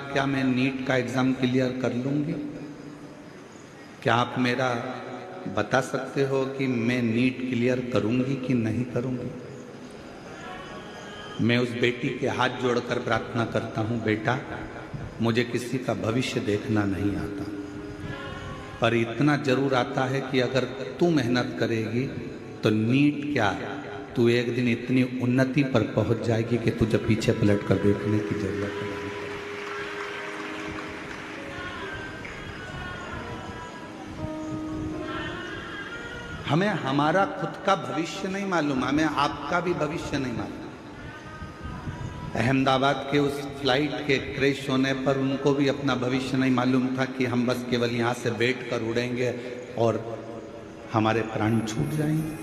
क्या मैं नीट का एग्ज़ाम क्लियर कर लूँगी? क्या आप मेरा बता सकते हो कि मैं नीट क्लियर करूँगी कि नहीं करूँगी? मैं उस बेटी के हाथ जोड़कर प्रार्थना करता हूँ, बेटा मुझे किसी का भविष्य देखना नहीं आता, पर इतना जरूर आता है कि अगर तू मेहनत करेगी तो नीट क्या, तू एक दिन इतनी उन्नति पर पहुंच जाएगी कि तुझे पीछे पलट कर देखने की जरूरत नहीं। हमें हमारा खुद का भविष्य नहीं मालूम, हमें आपका भी भविष्य नहीं मालूम। अहमदाबाद के उस फ्लाइट के क्रैश होने पर उनको भी अपना भविष्य नहीं मालूम था कि हम बस केवल यहाँ से बैठकर उड़ेंगे और हमारे प्राण छूट जाएंगे।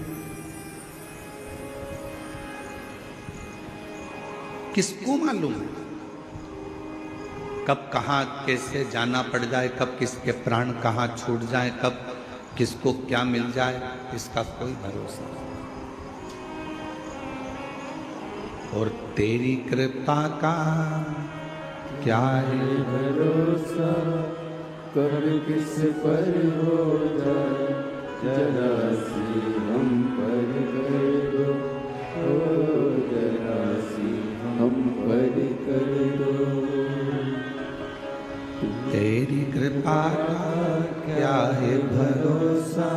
किसको मालूम है कब कहाँ कैसे जाना पड़ जाए, कब किसके प्राण कहाँ छूट जाए, कब किसको क्या मिल जाए, इसका कोई भरोसा नहीं। और तेरी कृपा का क्या है भरोसा, कब किस पर हो जाए, जरा सी हम पर कर दो, ओ जरा सी हम पर कर दो। तेरी कृपा का क्या है भरोसा,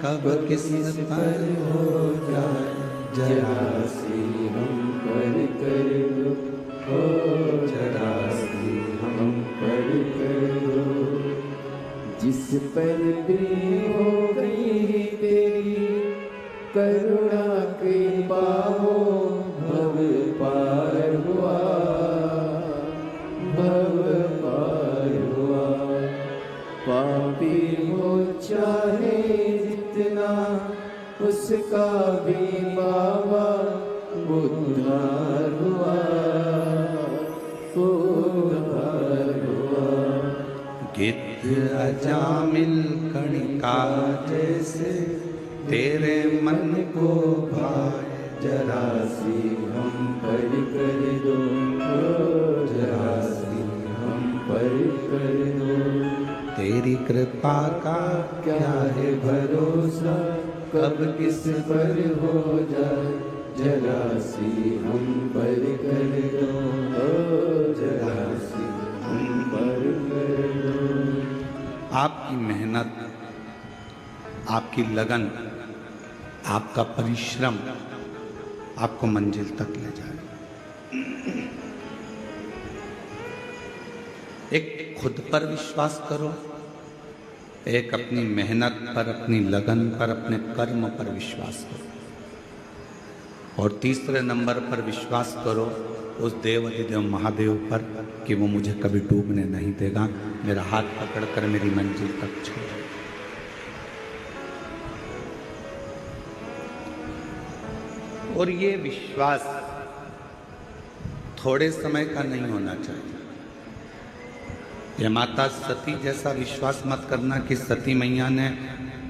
कब किस पर हो जाए, जरा सी हम पर कर दो, ओ जरा सी हम पर कर दो। जिस पर भी हो गई तेरी करुणा कृपा हो, भव पार हुआ, भव पार हुआ। पापी हो चाहे जितना, उसका भी बाबा उद्धार हुआ, उद्धार हुआ। गिद्ध अजामिल कणिका जैसे तेरे मन को भाए, जरा सी हम पर कर दो, ओ जरा सी हम पर कर दो। तेरी कृपा का क्या है भरोसा, कब किस पर हो जाए, जरा सी हम पर कर दो, ओ जरा सी हम पर कर दो। आपकी मेहनत, आपकी लगन, आपका परिश्रम आपको मंजिल तक ले जाए। एक खुद पर विश्वास करो, एक अपनी मेहनत पर, अपनी लगन पर, अपने कर्म पर विश्वास करो, और तीसरे नंबर पर विश्वास करो उस देवाधिदेव महादेव पर कि वो मुझे कभी डूबने नहीं देगा, मेरा हाथ पकड़कर मेरी मंजिल तक छोड़े। और ये विश्वास थोड़े समय का नहीं होना चाहिए। ये माता सती जैसा विश्वास मत करना कि सती मैया ने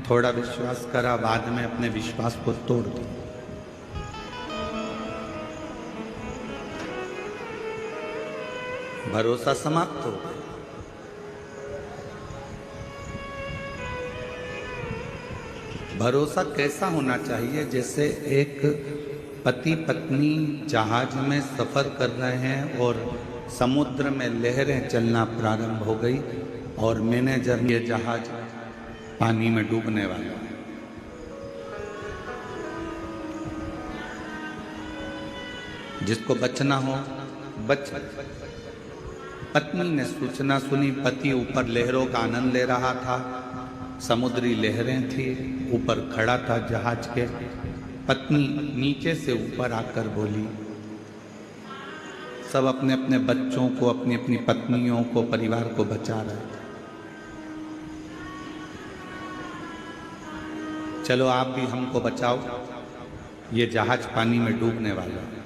थोड़ा विश्वास करा, बाद में अपने विश्वास को तोड़ दिया। भरोसा समाप्त हो गया। भरोसा कैसा होना चाहिए? जैसे एक पति पत्नी जहाज में सफर कर रहे हैं और समुद्र में लहरें चलना प्रारंभ हो गई और मैनेजर ये जहाज पानी में डूबने वाला है। जिसको बचना हो बच। पत्नी ने सूचना सुनी, पति ऊपर लहरों का आनंद ले रहा था, समुद्री लहरें थी, ऊपर खड़ा था जहाज के। पत्नी नीचे से ऊपर आकर बोली, सब अपने अपने बच्चों को, अपनी अपनी पत्नियों को, परिवार को बचा रहे, चलो आप भी हमको बचाओ, ये जहाज पानी में डूबने वाला है।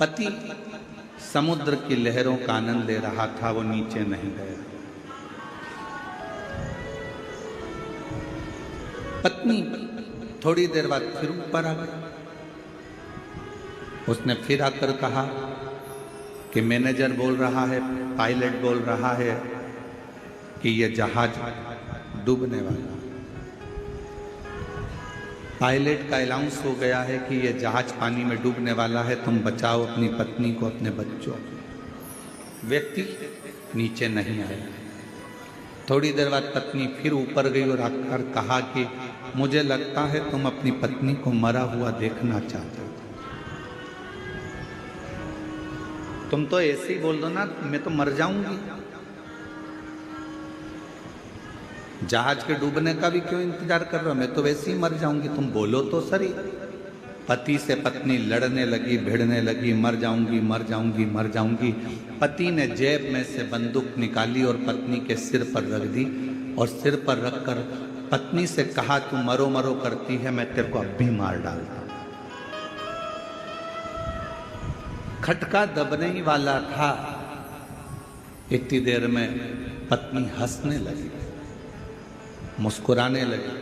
पति समुद्र की लहरों का आनंद ले रहा था, वो नीचे नहीं गया। पत्नी थोड़ी देर बाद फिर ऊपर आ गई। उसने फिर आकर कहा, कि मैनेजर बोल रहा है, पायलट बोल रहा है कि यह जहाज डूबने वाला है। पायलट का अनाउंस हो गया है कि यह जहाज पानी में डूबने वाला है, तुम बचाओ अपनी पत्नी को, अपने बच्चों। व्यक्ति नीचे नहीं आया। थोड़ी देर बाद पत्नी फिर ऊपर गई और आकर कहा कि मुझे लगता है तुम अपनी पत्नी को मरा हुआ देखना चाहते हो। तुम तो ऐसे ही बोल दो ना, मैं तो मर जाऊंगी। जहाज के डूबने का भी क्यों इंतजार कर रहा हो, मैं तो वैसे ही मर जाऊंगी, तुम बोलो तो सही। पति से पत्नी लड़ने लगी, भिड़ने लगी, मर जाऊंगी मर जाऊंगी मर जाऊंगी। पति ने जेब में से बंदूक निकाली और पत्नी के सिर पर रख दी और सिर पर रखकर पत्नी से कहा, तू मरो मरो करती है, मैं तेरे को अब भी मार डालता। खटका दबने ही वाला था, इतनी देर में पत्नी हंसने लगी, मुस्कुराने लगी।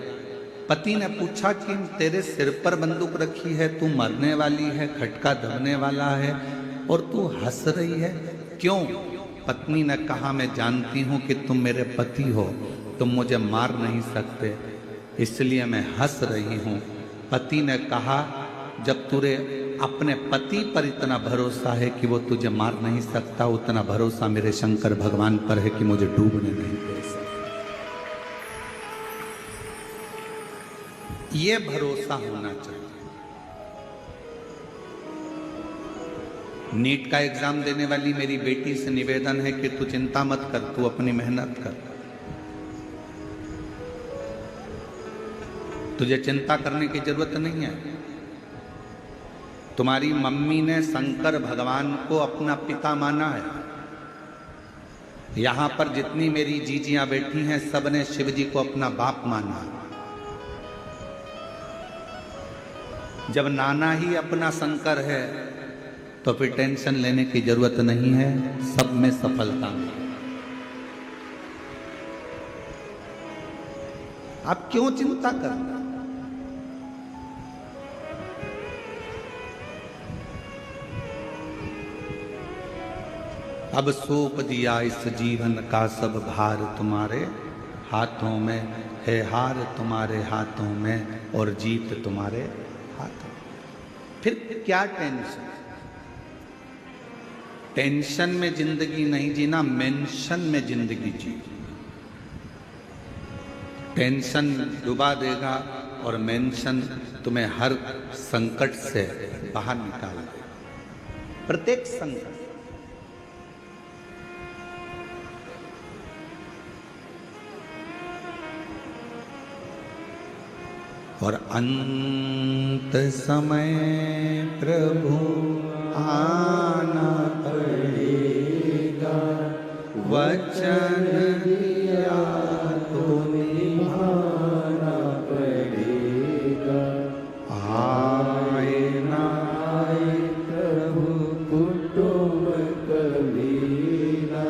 पति ने पूछा कि तेरे सिर पर बंदूक रखी है, तू मरने वाली है, खटका दबने वाला है और तू हंस रही है, क्यों? पत्नी ने कहा, मैं जानती हूं कि तुम मेरे पति हो, तुम मुझे मार नहीं सकते, इसलिए मैं हंस रही हूं। पति ने कहा, जब तुझे अपने पति पर इतना भरोसा है कि वो तुझे मार नहीं सकता, उतना भरोसा मेरे शंकर भगवान पर है कि मुझे डूबने नहीं दे सकता। ये भरोसा होना चाहिए। नीट का एग्जाम देने वाली मेरी बेटी से निवेदन है कि तू चिंता मत कर, तू अपनी मेहनत कर। तुझे चिंता करने की जरूरत नहीं है। तुम्हारी मम्मी ने शंकर भगवान को अपना पिता माना है। यहां पर जितनी मेरी जीजियां बैठी हैं, सबने शिव जी को अपना बाप माना है। जब नाना ही अपना शंकर है तो फिर टेंशन लेने की जरूरत नहीं है, सब में सफलता है। आप क्यों चिंता कर रहे? अब सौंप दिया इस जीवन का सब भार तुम्हारे हाथों में है, हार तुम्हारे हाथों में और जीत तुम्हारे हाथों। फिर क्या टेंशन? टेंशन में जिंदगी नहीं जीना, मेंशन में जिंदगी जी। टेंशन डुबा देगा और मेंशन तुम्हें हर संकट से बाहर निकाल देगा। प्रत्येक संकट। और अंत समय प्रभु आना पड़ेगा, वचन दिया तो निभाना पड़ेगा। आए ना आए प्रभु कुटुंब कबीरा,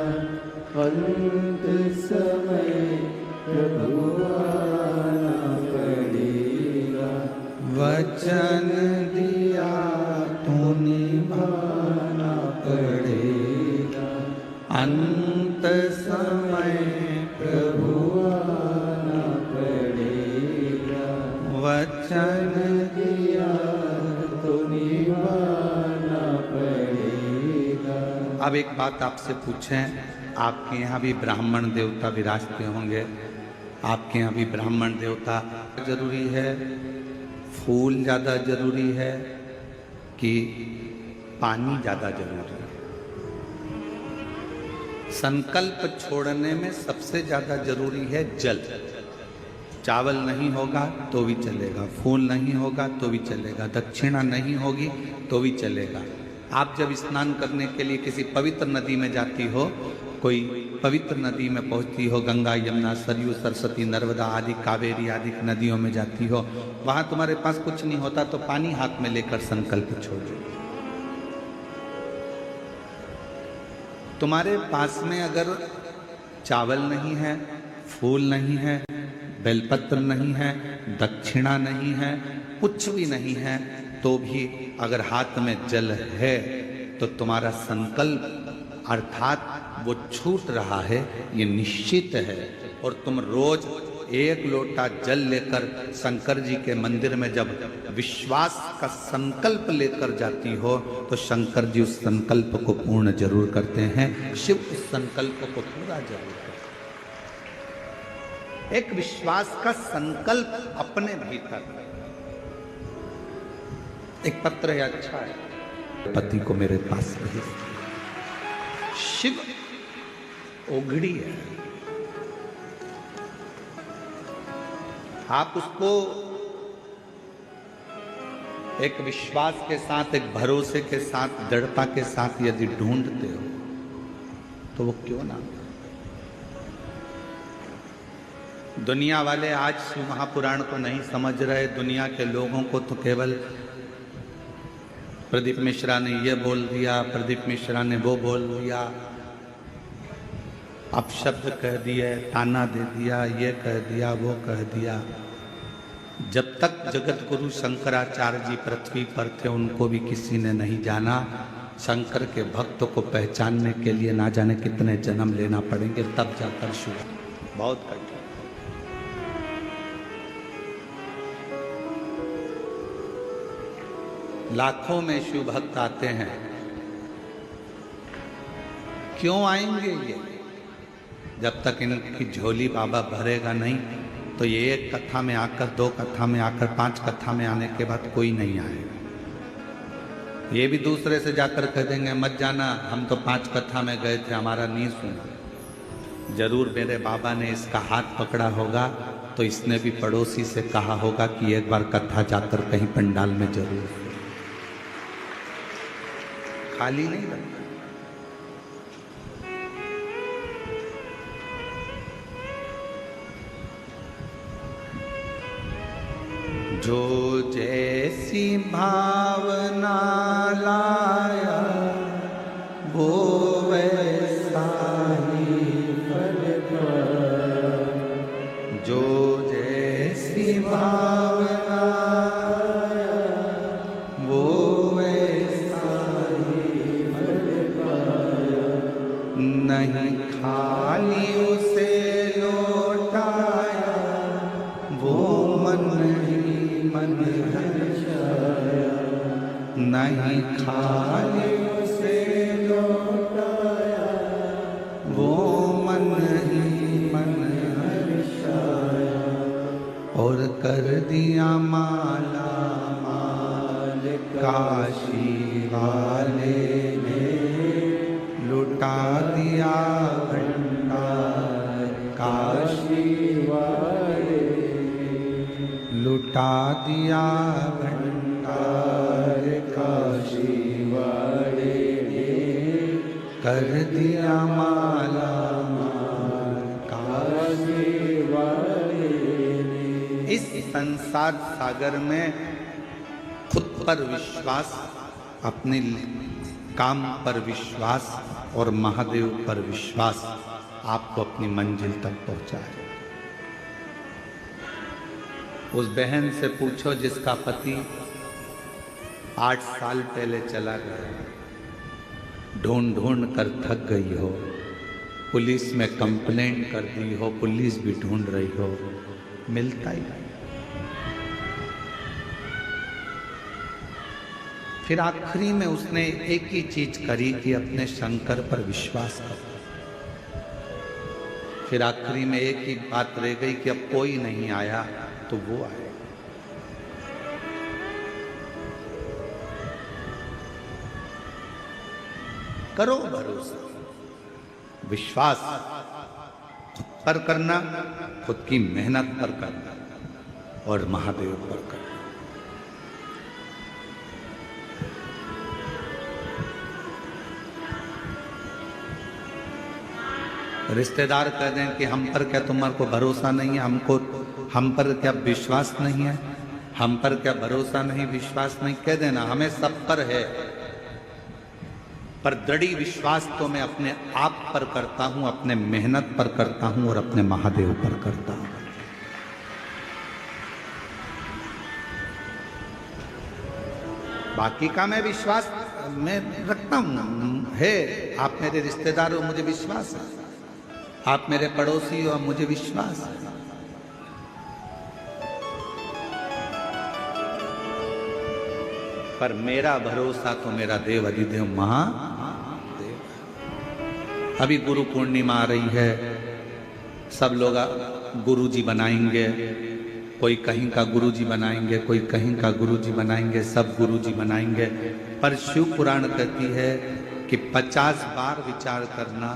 अंत समय प्रभु आना पड़ेगा, वचन दिया तो निभाना पड़ेगा। अंत समय प्रभु आना पड़ेगा, वचन दिया तो निभाना पड़ेगा। अब एक बात आपसे पूछें, आपके यहाँ भी ब्राह्मण देवता विराजते होंगे, आपके यहाँ भी ब्राह्मण देवता जरूरी है, फूल ज़्यादा जरूरी है कि पानी ज़्यादा जरूरी है? संकल्प छोड़ने में सबसे ज़्यादा जरूरी है जल। चावल नहीं होगा तो भी चलेगा, फूल नहीं होगा तो भी चलेगा, दक्षिणा नहीं होगी तो भी चलेगा। आप जब स्नान करने के लिए किसी पवित्र नदी में जाती हो, कोई पवित्र नदी में पहुंचती हो, गंगा, यमुना, सरयू, सरस्वती, नर्मदा आदि, कावेरी आदि नदियों में जाती हो, वहां तुम्हारे पास कुछ नहीं होता तो पानी हाथ में लेकर संकल्प छोड़ो। तुम्हारे पास में अगर चावल नहीं है, फूल नहीं है, बेलपत्र नहीं है, दक्षिणा नहीं है, कुछ भी नहीं है, तो भी अगर हाथ में जल है तो तुम्हारा संकल्प अर्थात वो छूट रहा है, ये निश्चित है। और तुम रोज एक लोटा जल लेकर शंकर जी के मंदिर में जब विश्वास का संकल्प लेकर जाती हो तो शंकर जी उस संकल्प को पूर्ण जरूर करते हैं, शिव उस संकल्प को पूरा जरूर करते हैं। एक विश्वास का संकल्प अपने भीतर। एक पत्र है, अच्छा है, पति को मेरे पास भेज। शिव ओघड़ी है, आप उसको एक विश्वास के साथ, एक भरोसे के साथ, दृढ़ता के साथ यदि ढूंढते हो तो वो क्यों ना। दुनिया वाले आज शिव महापुराण को नहीं समझ रहे। दुनिया के लोगों को तो केवल प्रदीप मिश्रा ने ये बोल दिया, प्रदीप मिश्रा ने वो बोल दिया, अपशब्द कह दिए, ताना दे दिया, ये कह दिया, वो कह दिया। जब तक जगत गुरु शंकराचार्य जी पृथ्वी पर थे उनको भी किसी ने नहीं जाना। शंकर के भक्त को पहचानने के लिए ना जाने कितने जन्म लेना पड़ेंगे, तब जाकर शुरू। बहुत कठिन। लाखों में शिव भक्त आते हैं, क्यों आएंगे ये? जब तक इनकी झोली बाबा भरेगा नहीं तो ये एक कथा में आकर, दो कथा में आकर, 5 कथा में आने के बाद कोई नहीं आएगा। ये भी दूसरे से जाकर कह देंगे मत जाना, हम तो 5 कथा में गए थे, हमारा नहीं सुना। जरूर मेरे बाबा ने इसका हाथ पकड़ा होगा तो इसने भी पड़ोसी से कहा होगा कि एक बार कथा जाकर कहीं पंडाल में जरूर। खाली नहीं लगता। जो जैसी भावना लाया वो वैसा ही फल पाया। जो जैसी भावना लाया वो वैसा ही फल पाया। नहीं खाली उसे लौटाया वो मन मन हर्षाया। नहीं खाली उसे लौटाया वो मन ही मन हर्षाया। और कर दिया माला माल काशी वाले ने, लुटा दिया भंडार काशी वाले, लुटा दिया भंडार काशी वाले ने, कर दिया माला माल काशी वाले ने। इस संसार सागर में खुद पर विश्वास, अपने काम पर विश्वास और महादेव पर विश्वास आपको अपनी मंजिल तक पहुंचाए। उस बहन से पूछो जिसका पति 8 साल पहले चला गया, ढूंढ ढूंढ कर थक गई हो, पुलिस में कंप्लेंट कर दी हो, पुलिस भी ढूंढ रही हो, मिलता ही नहीं। फिर आखिरी में उसने एक ही चीज करी कि अपने शंकर पर विश्वास कर। फिर आखिरी में एक ही बात रह गई कि अब कोई नहीं आया तो वो आए। करो भरोसा, विश्वास खुद पर करना, खुद की मेहनत पर करना और महादेव पर करना। रिश्तेदार कह दें कि हम पर क्या तुम्हारे को भरोसा नहीं है, हम पर क्या विश्वास नहीं है, हम पर क्या भरोसा नहीं, विश्वास नहीं, कह देना। हमें सब पर है, पर दृढ़ विश्वास तो मैं अपने आप पर करता हूं, अपने मेहनत पर करता हूं और अपने महादेव पर करता हूं। बाकी का मैं विश्वास मैं रखता हूँ है, आप मेरे रिश्तेदार हो, मुझे विश्वास है, आप मेरे पड़ोसी हो, मुझे विश्वास है। पर मेरा भरोसा तो मेरा देव अधिदेव महादेव। अभी गुरु पूर्णिमा आ रही है, सब लोग गुरु जी बनाएंगे, कोई कहीं का गुरु जी बनाएंगे, कोई कहीं का गुरु जी बनाएंगे, सब गुरु जी बनाएंगे। पर शिव पुराण कहती है कि 50 बार विचार करना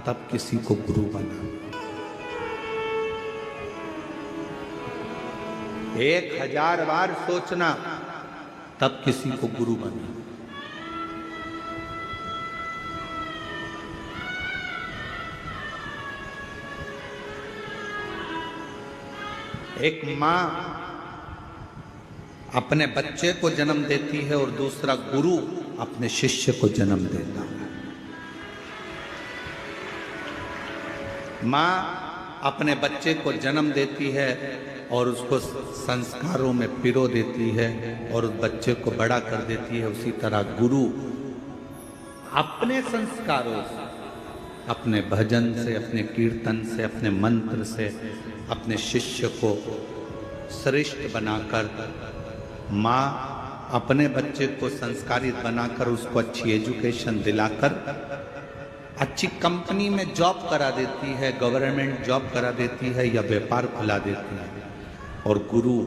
तब किसी को गुरु बना। 1000 बार सोचना तब किसी को गुरु बना। एक मां अपने बच्चे को जन्म देती है और दूसरा गुरु अपने शिष्य को जन्म देता है। मां अपने बच्चे को जन्म देती है और उसको संस्कारों में पिरो देती है और उस बच्चे को बड़ा कर देती है। उसी तरह गुरु अपने संस्कारों से, अपने भजन से, अपने कीर्तन से, अपने मंत्र से अपने शिष्य को श्रेष्ठ बनाकर, माँ अपने बच्चे को संस्कारित बनाकर उसको अच्छी एजुकेशन दिलाकर अच्छी कंपनी में जॉब करा देती है, गवर्नमेंट जॉब करा देती है या व्यापार खुला देती है। और गुरु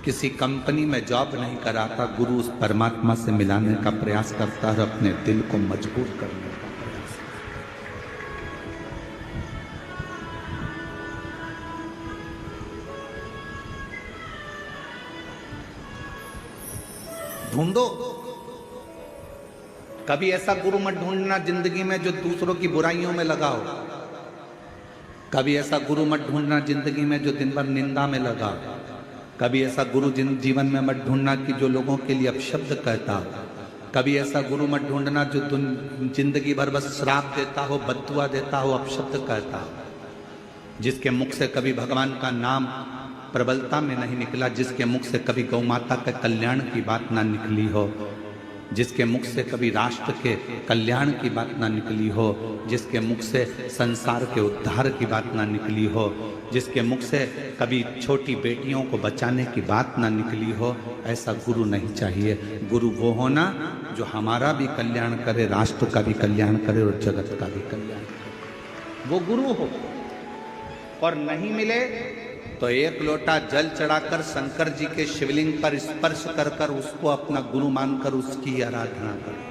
किसी कंपनी में जॉब नहीं कराता, गुरु उस परमात्मा से मिलाने का प्रयास करता है, अपने दिल को मजबूत करने का प्रयास। ढूंढो, कभी ऐसा गुरु मत ढूंढना जिंदगी में जो दूसरों की बुराइयों में लगा हो। कभी ऐसा गुरु मत ढूंढना जिंदगी में जो दिन भर निंदा में लगा। कभी ऐसा गुरु जीवन में मत ढूंढना कि जो लोगों के लिए अपशब्द कहता हो। कभी ऐसा गुरु मत ढूंढना जो जिंदगी भर बस श्राप देता हो, बद्दुआ देता हो, अपशब्द कहता हो। जिसके मुख से कभी भगवान का नाम प्रबलता में नहीं निकला, जिसके मुख से कभी गौ माता के कल्याण की बात ना निकली हो, जिसके मुख से कभी राष्ट्र के कल्याण की बात ना निकली हो, जिसके मुख से संसार के उद्धार की बात ना निकली हो, जिसके मुख से कभी छोटी बेटियों को बचाने की बात ना निकली हो, ऐसा गुरु नहीं चाहिए। गुरु वो होना जो हमारा भी कल्याण करे, राष्ट्र का भी कल्याण करे और जगत का भी कल्याण करे, वो गुरु हो। और नहीं मिले तो 1 लोटा जल चढ़ाकर शंकर जी के शिवलिंग पर स्पर्श कर कर उसको अपना गुरु मानकर उसकी आराधना करो।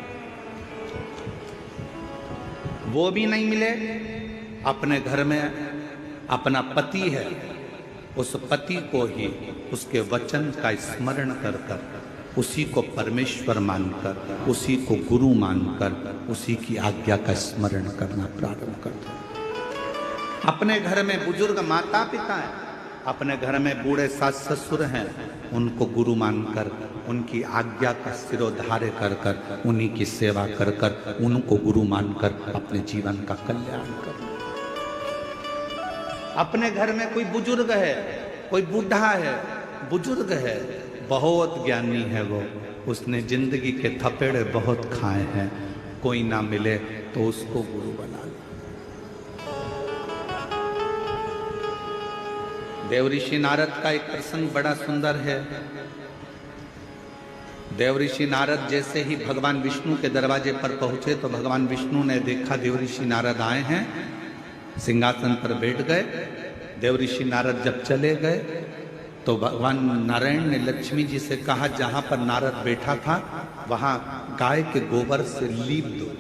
वो भी नहीं मिले, अपने घर में अपना पति है, उस पति को ही उसके वचन का स्मरण कर कर, उसी को परमेश्वर मानकर, उसी को गुरु मानकर, उसी की आज्ञा का स्मरण करना प्रारंभ कर दो। अपने घर में बुजुर्ग माता पिता है, अपने घर में बूढ़े सास ससुर हैं, उनको गुरु मानकर, उनकी आज्ञा का सिरोधार्य कर कर, उन्हीं की सेवा कर कर, उनको गुरु मानकर अपने जीवन का कल्याण कर। अपने घर में कोई बुजुर्ग है, कोई बूढ़ा है, बुजुर्ग है, बहुत ज्ञानी है वो, उसने जिंदगी के थपेड़े बहुत खाए हैं, कोई ना मिले तो उसको गुरु बना लो। देवऋषि नारद का एक प्रसंग बड़ा सुंदर है। देवऋषि नारद जैसे ही भगवान विष्णु के दरवाजे पर पहुंचे तो भगवान विष्णु ने देखा देवऋषि नारद आए हैं, सिंहासन पर बैठ गए। देवऋषि नारद जब चले गए तो भगवान नारायण ने लक्ष्मी जी से कहा, जहां पर नारद बैठा था वहां गाय के गोबर से लीप दो।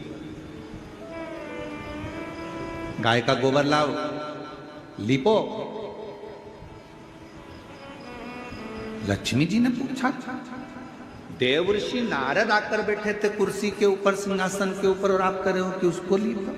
गाय का गोबर लाओ, लीपो। लक्ष्मी जी ने पूछा, देवऋषि नारद आकर बैठे थे कुर्सी के ऊपर, सिंहासन के ऊपर, और आप कह रहे हो कि उसको लीपो।